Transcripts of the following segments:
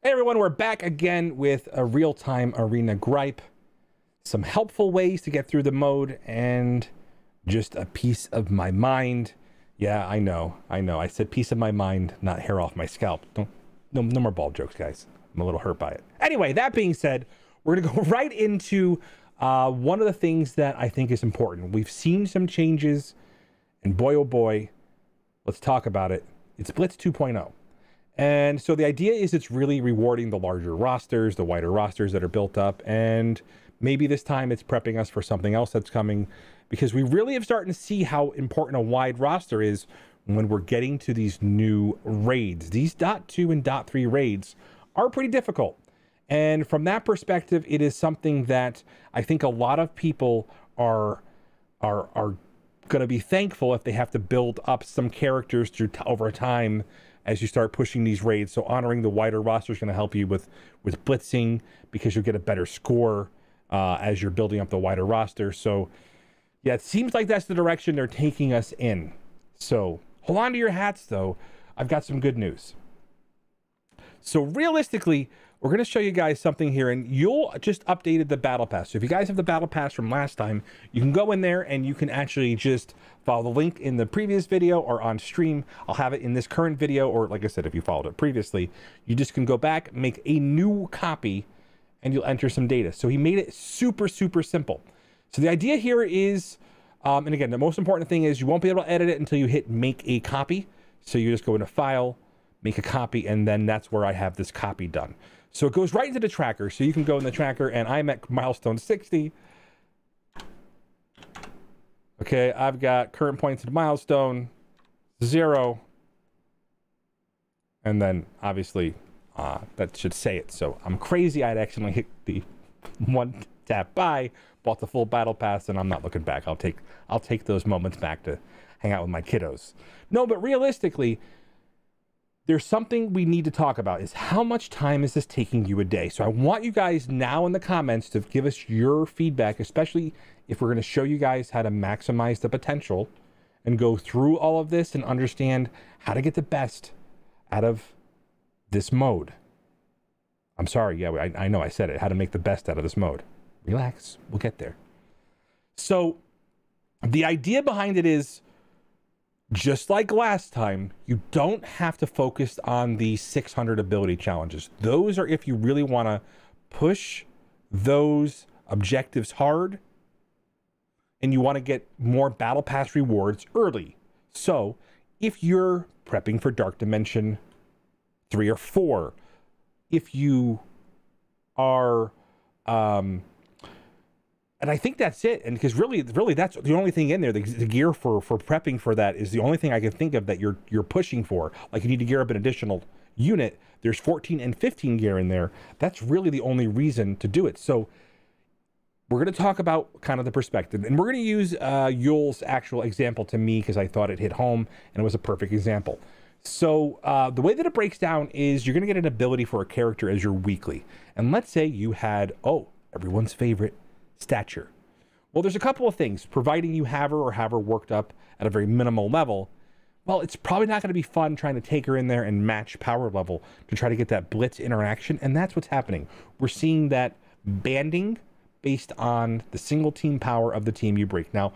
Hey everyone, we're back again with a real-time arena gripe, some helpful ways to get through the mode, and just a piece of my mind. Yeah, I know. I said piece of my mind, not hair off my scalp. No more ball jokes, guys. I'm a little hurt by it. Anyway, that being said, we're gonna go right into one of the things that I think is important. We've seen some changes, and boy oh boy, let's talk about it. It's Blitz 2.0. And so the idea is it's really rewarding the larger rosters, the wider rosters that are built up, and maybe this time it's prepping us for something else that's coming, because we really have started to see how important a wide roster is when we're getting to these new raids. These .2 and .3 raids are pretty difficult. And from that perspective, it is something that I think a lot of people are going to be thankful if they have to build up some characters through over time as you start pushing these raids. So honoring the wider roster is going to help you with blitzing, because you'll get a better score as you're building up the wider roster. So yeah, it seems like that's the direction they're taking us in. So hold on to your hats though. I've got some good news. So realistically, we're going to show you guys something here, and you'll just updated the battle pass. So if you guys have the battle pass from last time, you can go in there and you can actually just follow the link in the previous video or on stream. I'll have it in this current video, or like I said, if you followed it previously, you just can go back, make a new copy, and you'll enter some data. So he made it super simple. So the idea here is, and again, the most important thing is you won't be able to edit it until you hit make a copy. So you just go into file, make a copy, and then that's where I have this copy done. So it goes right into the tracker. So you can go in the tracker, and I'm at milestone 60. Okay, I've got current points in milestone 0. And then obviously that should say it. So I'm crazy. I'd accidentally hit the one tap buy, bought the full battle pass, and I'm not looking back. I'll take those moments back to hang out with my kiddos. No, but realistically, there's something we need to talk about, is how much time is this taking you a day? So I want you guys now in the comments to give us your feedback, especially if we're going to show you guys how to maximize the potential and go through all of this and understand how to get the best out of this mode. I'm sorry. Yeah, I know I said it. How to make the best out of this mode. Relax. We'll get there. So the idea behind it is, just like last time, you don't have to focus on the 600 ability challenges. Those are if you really want to push those objectives hard and you want to get more battle pass rewards early. So if you're prepping for Dark Dimension 3 or 4, if you are and I think that's it. And because really that's the only thing in there. The gear for prepping for that is the only thing I can think of that you're pushing for. Like you need to gear up an additional unit. There's 14 and 15 gear in there. That's really the only reason to do it. So we're going to talk about kind of the perspective, and we're going to use Yule's actual example to me because I thought it hit home and it was a perfect example. So the way that it breaks down is you're going to get an ability for a character as your weekly. And let's say you had, everyone's favorite, stature. Well, there's a couple of things. Providing you have her worked up at a very minimal level, well, it's probably not going to be fun trying to take her in there and match power level to try to get that blitz interaction, and that's what's happening. We're seeing that banding based on the single team power of the team you break. Now,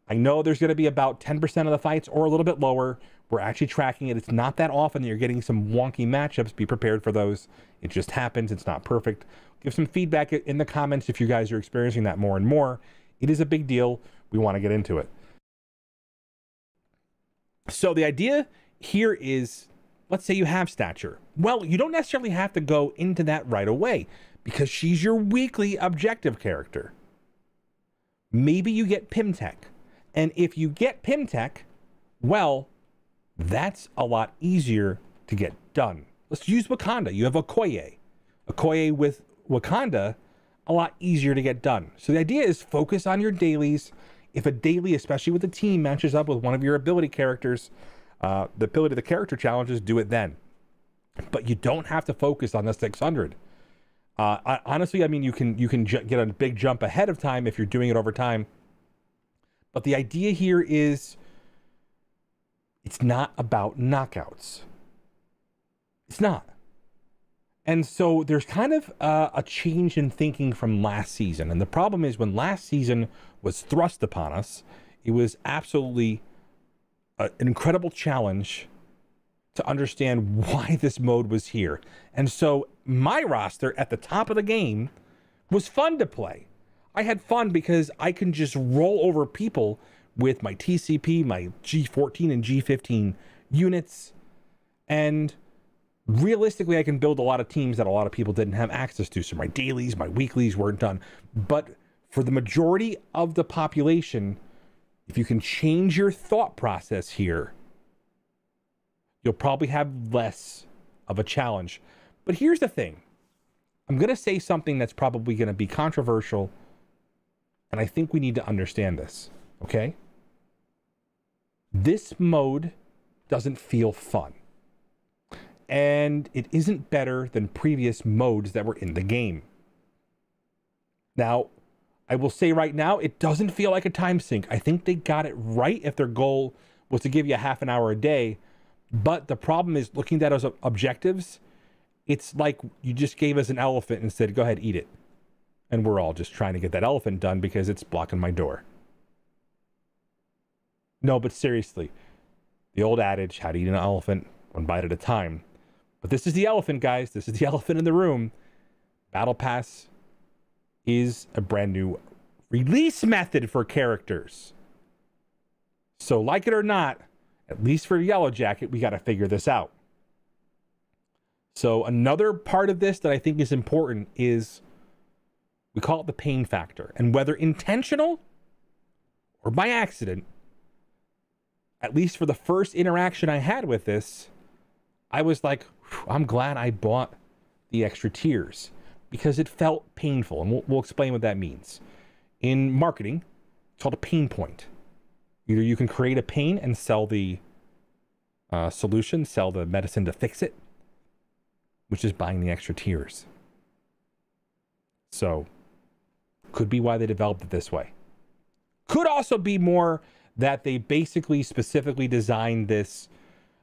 I know there's going to be about 10% of the fights or a little bit lower. We're actually tracking it. It's not that often that you're getting some wonky matchups. Be prepared for those. It just happens. It's not perfect. Give some feedback in the comments if you guys are experiencing that more and more. It is a big deal. We want to get into it. So the idea here is, let's say you have stature. Well, you don't necessarily have to go into that right away because she's your weekly objective character. Maybe you get Pimtech. And if you get Pimtech, well, that's a lot easier to get done. Let's use Wakanda. You have Okoye. Okoye with Wakanda, a lot easier to get done. So the idea is focus on your dailies. If a daily, especially with the team, matches up with one of your ability characters, the ability of the character challenges, do it then. But you don't have to focus on the 600. Honestly, I mean, you can get a big jump ahead of time if you're doing it over time. But the idea here is it's not about knockouts. It's not. And so there's kind of a change in thinking from last season. And the problem is when last season was thrust upon us, it was absolutely an incredible challenge to understand why this mode was here. And so my roster at the top of the game was fun to play. I had fun because I can just roll over people with my TCP, my G14 and G15 units. And realistically, I can build a lot of teams that a lot of people didn't have access to. So my dailies, my weeklies weren't done. But for the majority of the population, if you can change your thought process here, you'll probably have less of a challenge. But here's the thing. I'm going to say something that's probably going to be controversial, and I think we need to understand this, okay? This mode doesn't feel fun. And it isn't better than previous modes that were in the game. Now, I will say right now, it doesn't feel like a time sink. I think they got it right if their goal was to give you a half an hour a day. But the problem is, looking at those objectives, it's like you just gave us an elephant and said, go ahead, eat it. And we're all just trying to get that elephant done because it's blocking my door. No, but seriously, the old adage, how to eat an elephant, one bite at a time. But this is the elephant, guys. This is the elephant in the room. Battle Pass is a brand new release method for characters. So like it or not, at least for Yellow Jacket, we got to figure this out. So another part of this that I think is important is we call it the pain factor. And whether intentional or by accident, at least for the first interaction I had with this, I was like, I'm glad I bought the extra tiers because it felt painful. And we'll explain what that means. In marketing, it's called a pain point. Either you can create a pain and sell the solution, sell the medicine to fix it, which is buying the extra tiers. So, could be why they developed it this way. Could also be more that they basically specifically designed this.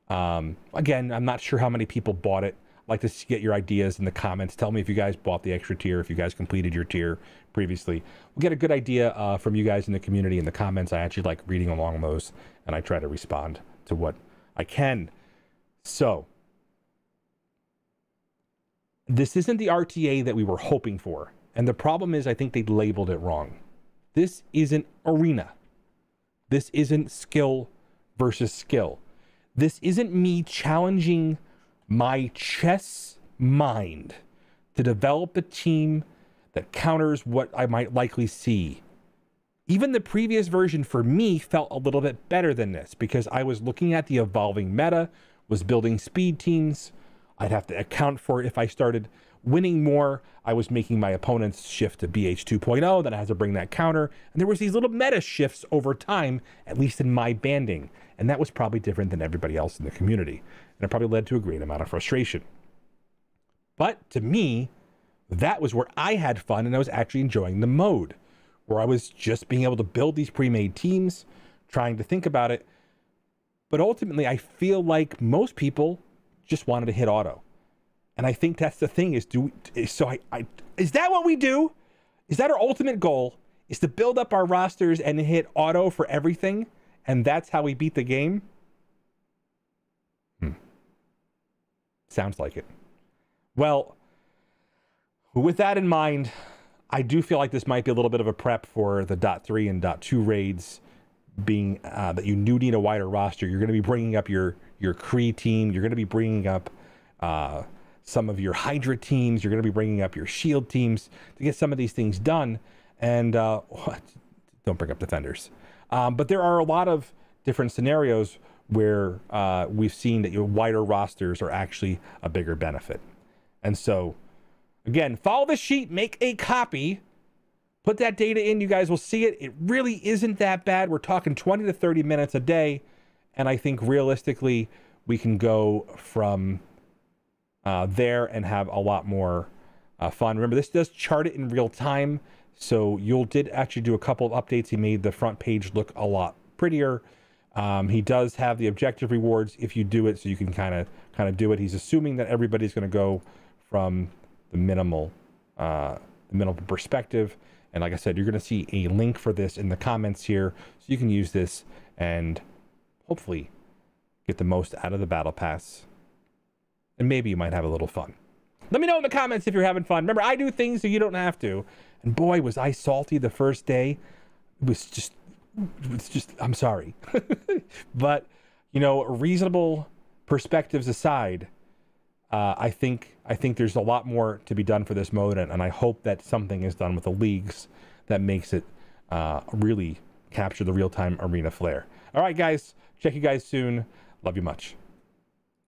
Again, I'm not sure how many people bought it. I'd like to get your ideas in the comments. Tell me if you guys bought the extra tier, if you guys completed your tier previously. We'll get a good idea from you guys in the community in the comments. I actually like reading along those, and I try to respond to what I can. So, this isn't the RTA that we were hoping for. And the problem is, I think they labeled it wrong. This isn't arena. This isn't skill versus skill. This isn't me challenging my chess mind to develop a team that counters what I might likely see. Even the previous version for me felt a little bit better than this because I was looking at the evolving meta, was building speed teams. I'd have to account for it if I started winning more. I was making my opponents shift to BH 2.0, then I had to bring that counter. And there was these little meta shifts over time, at least in my banding. And that was probably different than everybody else in the community. And it probably led to a great amount of frustration. But to me, that was where I had fun and I was actually enjoying the mode, where I was just being able to build these pre-made teams, trying to think about it. But ultimately, I feel like most people just wanted to hit auto. And I think that's the thing is, is that what we do? Is that our ultimate goal? Is to build up our rosters and hit auto for everything? And that's how we beat the game? Sounds like it. Well, with that in mind, I do feel like this might be a little bit of a prep for the .3 and .2 raids, being that you do need a wider roster. You're going to be bringing up your Kree team. You're going to be bringing up some of your Hydra teams. You're going to be bringing up your Shield teams to get some of these things done. And don't bring up Defenders. But there are a lot of different scenarios where we've seen that your wider rosters are actually a bigger benefit. And so, again, follow the sheet, make a copy, put that data in. You guys will see it. It really isn't that bad. We're talking 20 to 30 minutes a day. And I think realistically, we can go from there and have a lot more fun. Remember, this does chart it in real time. So did actually do a couple of updates. He made the front page look a lot prettier. He does have the objective rewards if you do it, so you can kind of do it. He's assuming that everybody's going to go from the minimal perspective. And like I said, you're going to see a link for this in the comments here, so you can use this and hopefully get the most out of the battle pass. And maybe you might have a little fun. Let me know in the comments if you're having fun. Remember, I do things so you don't have to. And boy, was I salty the first day. It's just, I'm sorry. But, you know, reasonable perspectives aside, I think there's a lot more to be done for this mode, and I hope that something is done with the leagues that makes it really capture the real-time arena flair. All right, guys. Check you guys soon. Love you much.